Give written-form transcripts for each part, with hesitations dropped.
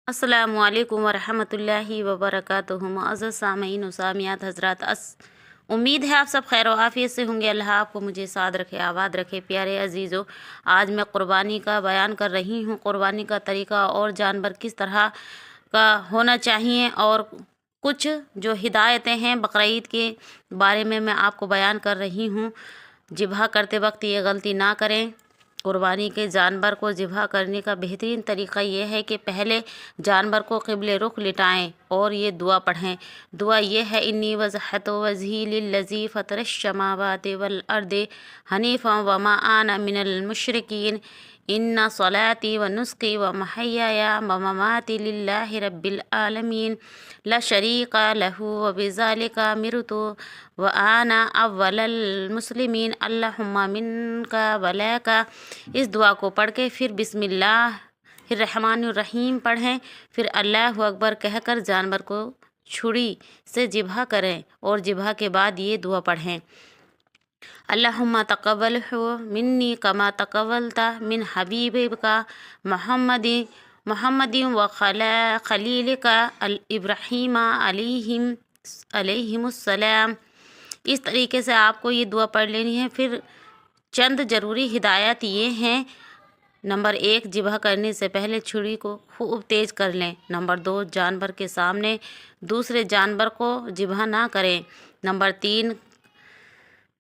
अस्सलामुअलैकुम वरहमतुल्लाहि वबरकातुहू। मुअज़्ज़ज़ सामीन व सामियात हज़रात, उम्मीद है आप सब खैर व आफ़ियत से होंगे। अल्लाह आपको मुझे साद रखे, आबाद रखे। प्यारे अजीज़ों, आज मैं क़ुरबानी का बयान कर रही हूँ। क़ुरबानी का तरीक़ा और जानवर किस तरह का होना चाहिए और कुछ जो हिदायतें हैं बकरीद के बारे में मैं आपको बयान कर रही हूँ। ज़िबह करते वक्त ये गलती ना करें। क़ुरबानी के जानवर को ज़िबह करने का बेहतरीन तरीक़ा ये है कि पहले जानवर को क़िबले रुख लिटाएं और ये दुआ पढ़ें। दुआ ये है, इन्नी वज़हतु वजही लिल्लज़ी फ़तरश समावाति वल अर्दि हनीफ़ा वमा आना मिनल मुशरिकीन इन्ना सलाती व नुस्की व महय्याया व ममाती लिल्लाहि रब्बिल आलमीन ला शरीका लहू व बिज़ालिका मिरतु व आना अव्वलल मुस्लिमीन अल्लाहुम्मा मिनका वलाका। इस दुआ को पढ़ के फिर बिस्मिल्लाहिर्रहमानिर्रहीम पढ़ें। फिर अल्लाहु अकबर कहकर जानवर को छुरी से ज़िबह करें और ज़िबह के बाद ये दुआ पढ़ें, अल्लाहुम्मा तक़ब्बलहु मिन्नी कमा तक़ब्बलता मिन हबीबिका मुहम्मदिन व खलीलिका इब्राहीमा अलैहिमुस्सलाम। इस तरीके से आपको ये दुआ पढ़ लेनी है। फिर चंद ज़रूरी हिदायत ये हैं। नंबर 1, ज़िबह करने से पहले छुरी को खूब तेज़ कर लें। नंबर 2, जानवर के सामने दूसरे जानवर को ज़िबह ना करें। नंबर 3,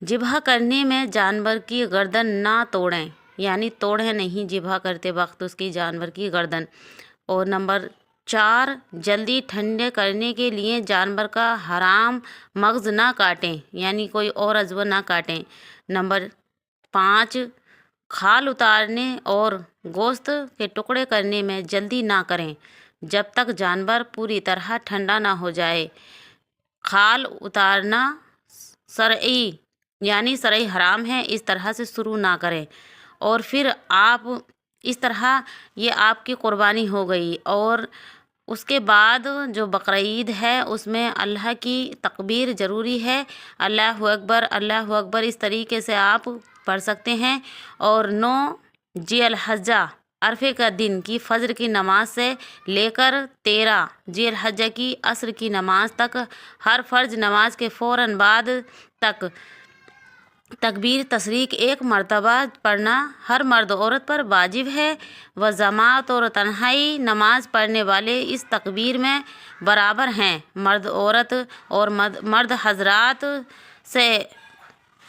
ज़िबह करने में जानवर की गर्दन ना तोड़ें, यानी तोड़ें नहीं ज़िबह करते वक्त उसकी जानवर की गर्दन। और नंबर 4, जल्दी ठंडे करने के लिए जानवर का हराम मग़ज़ ना काटें, यानी कोई और अज़्व ना काटें। नंबर 5, खाल उतारने और गोश्त के टुकड़े करने में जल्दी ना करें जब तक जानवर पूरी तरह ठंडा ना हो जाए। खाल उतारना शरई यानी शरई हराम है, इस तरह से शुरू ना करें। और फिर आप इस तरह ये आपकी क़ुरबानी हो गई। और उसके बाद जो बकरीद है उसमें अल्लाह की तकबीर ज़रूरी है। अल्लाहु अकबर, अल्लाहु अकबर, इस तरीके से आप पढ़ सकते हैं। और 9 ज़िलहज्जा अरफे का दिन की फ़ज्र की नमाज से लेकर 13 ज़िलहज्जा की असर की नमाज तक हर फ़र्ज नमाज के फ़ौरन बाद तक तकबीर तशरीक 1 मरतबा पढ़ना हर मर्द औरत पर वाजिब है। व जमात और तन्हाई नमाज पढ़ने वाले इस तकबीर में बराबर हैं। मर्द औरत और मर्द हजरात से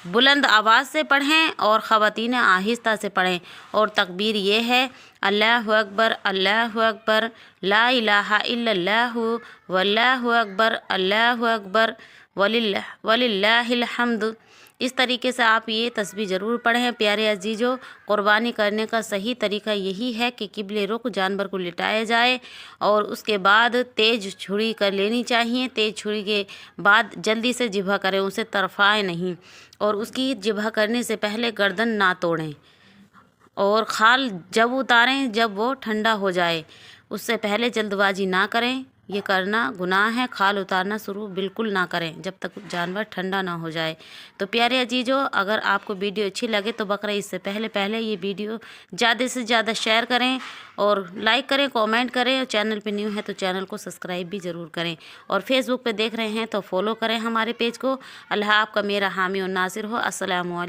बुलंद आवाज़ से पढ़ें और ख़वातीन आहिस्ता से पढ़ें। और तकबीर ये है, अल्लाहु अकबर, ला इलाहा इल्लल्लाहु वल्लाहु अकबर, अल्लाहु अकबर वलिल्लाहिल हम्द। इस तरीके से आप ये तस्बीह ज़रूर पढ़ें। प्यारे अजीज़ों, क़ुरबानी करने का सही तरीका यही है कि क़िबले रुख जानवर को लिटाया जाए और उसके बाद तेज़ छुरी कर लेनी चाहिए। तेज़ छुरी के बाद जल्दी से ज़िबह करें, उसे तरफाएं नहीं। और उसकी ज़िबह करने से पहले गर्दन ना तोड़ें और खाल जब उतारें जब वो ठंडा हो जाए, उससे पहले जल्दबाजी ना करें। ये करना गुनाह है। खाल उतारना शुरू बिल्कुल ना करें जब तक जानवर ठंडा ना हो जाए। तो प्यारे अजीज़ों, अगर आपको वीडियो अच्छी लगे तो बकरीद से पहले ये वीडियो ज़्यादा से ज़्यादा शेयर करें और लाइक करें, कमेंट करें। और चैनल पे न्यू है तो चैनल को सब्सक्राइब भी ज़रूर करें। और फेसबुक पे देख रहे हैं तो फॉलो करें हमारे पेज को। अल्लाह आपका मेरा हामी और नासिर हो। अस्सलामु अलैकुम।